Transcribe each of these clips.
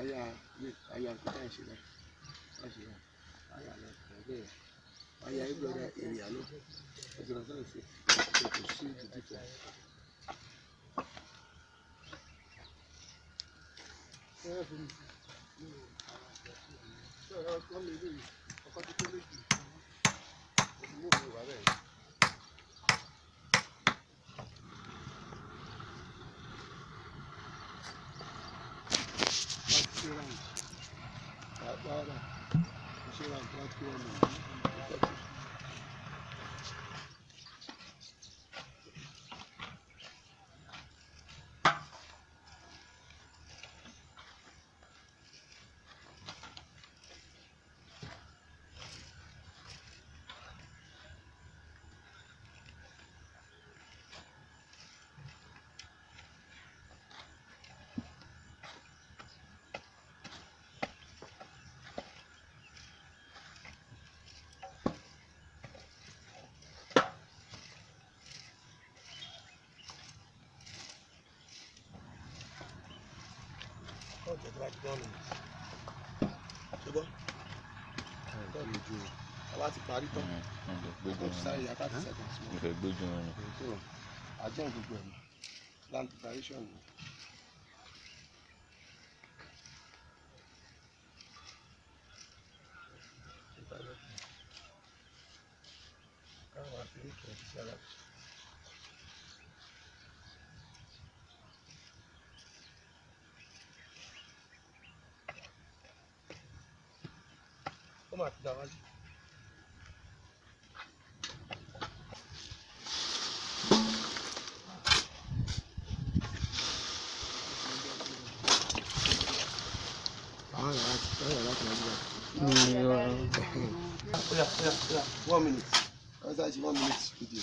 Yeah. 1 minute. That's actually 1 minute video.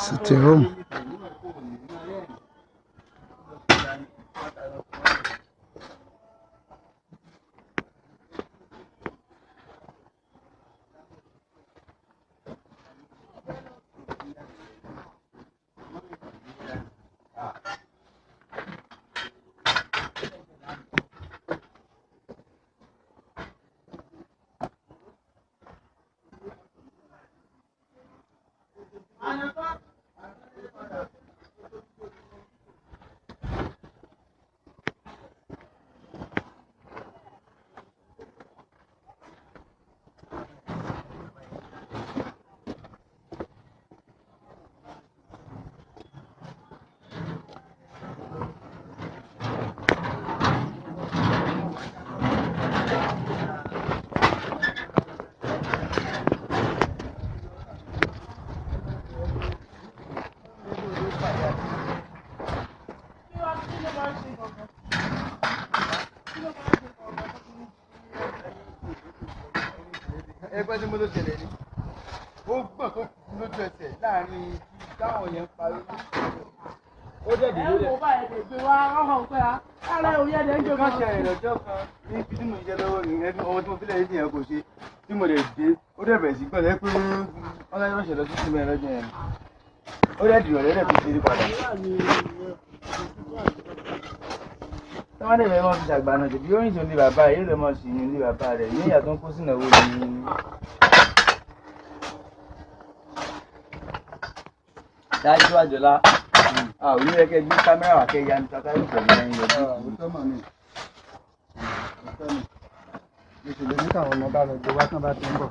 Sitting room. Ẹgbẹ́ tí mo ló ṣẹlẹ̀ ni ó gbọ́n tó lójú ẹsẹ̀ láàrin táwọn yẹn parí ó dẹ̀dẹ̀ lórí ẹ̀. Bá ẹ̀dẹ̀ gbé wá ọ̀hún pé a lára òye ẹ̀dẹ̀ ń jòkó. Káṣí ẹ̀rìn lọ́jọ́ kan ní ibi tí mo jẹ́ lọ́wọ́ ní ẹni ọmọ tí mo fílẹ̀ yìí yẹn kò ṣe tí mo lè dé ó dẹ̀ bẹ̀rẹ̀ sí gbọ́dọ̀ pé wọ́n láyé ránṣẹ́ lọ sí sílẹ̀ lọ́jọ́ yẹn ó dẹ̀ dìrọ̀ lẹ́dẹ̀ tó ṣe rí padà. Tí wọ́n dẹ̀ bẹ́ẹ̀ mọ́ fi ṣàgbà náà jẹ̀bi ó rìn sí ilé bàbá rẹ̀ yóò lè mọ̀ sí ilé bàbá rẹ̀ ní ìyá tó ń kó sínú owó ni. Dájú àjọlá. Ah, we need to get camera. Okay, you can try to ìṣèlú ní káwọn ọmọ bá mi gbé wá tán bá ti ń bọ̀.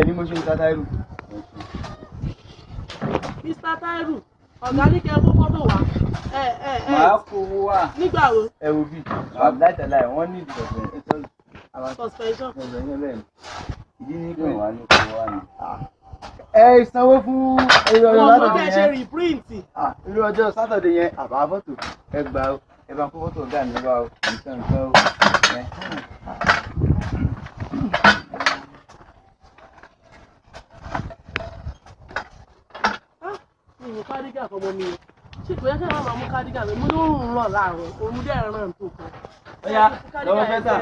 Ní mo ṣe ń Tátàírù. Mr. Tairu, ọ̀gá ní kẹ́ kó fọ́tò wá. Màá kó owó wá. Nígbà wo? Ẹ wo bí láìtẹ̀láì wọ́n ní suspension. Ìdí ní pé wà ní kó wá ni. Ẹ sanwó fún irú ọjọ́ Sátọ̀dé yẹn. Ṣe rìpríǹtì. Irú ọjọ́ Sátọ̀dé yẹn àbá fọ́tò ẹ gbà ó. Ẹ bá kó fọ́tò ọ̀gá mi wá o. Nǹkan o. Mo kádígà fọmọ mi. Ṣé kò yẹ kí wọ́n máa mú kádígà mi? Mo ló ń ràn láàárọ̀. Òun dẹ̀ ràn tó kan. Ọya, lọ́wọ́ fẹ́ta.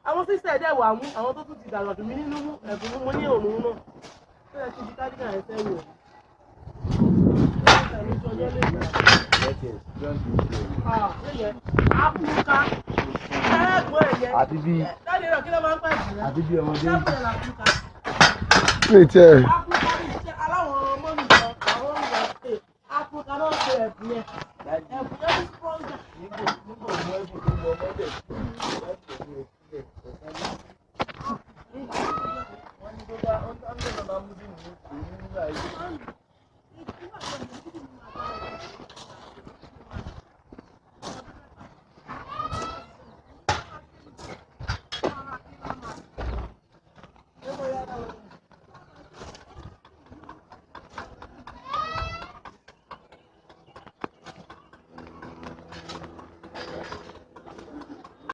Àwọn sísẹ̀ dẹ̀ wà mú àwọn tó tún ti dàgbà tó mi nínú ẹ̀bùn mo ní òun náà. Ṣé ẹ ti di kádígà yẹn fẹ́ wò? Áfíríkà ẹ̀gbọ́n ẹ̀yẹ. Àti bí ọmọdé. Wait, Áfíríkà ní iṣẹ́ aláwọ̀ ọmọ mi lọ àwọn ìwà ṣe Áfíríkà náà ṣe ẹ̀bùn yẹn. Ẹ̀bùn yẹn ti sponsor.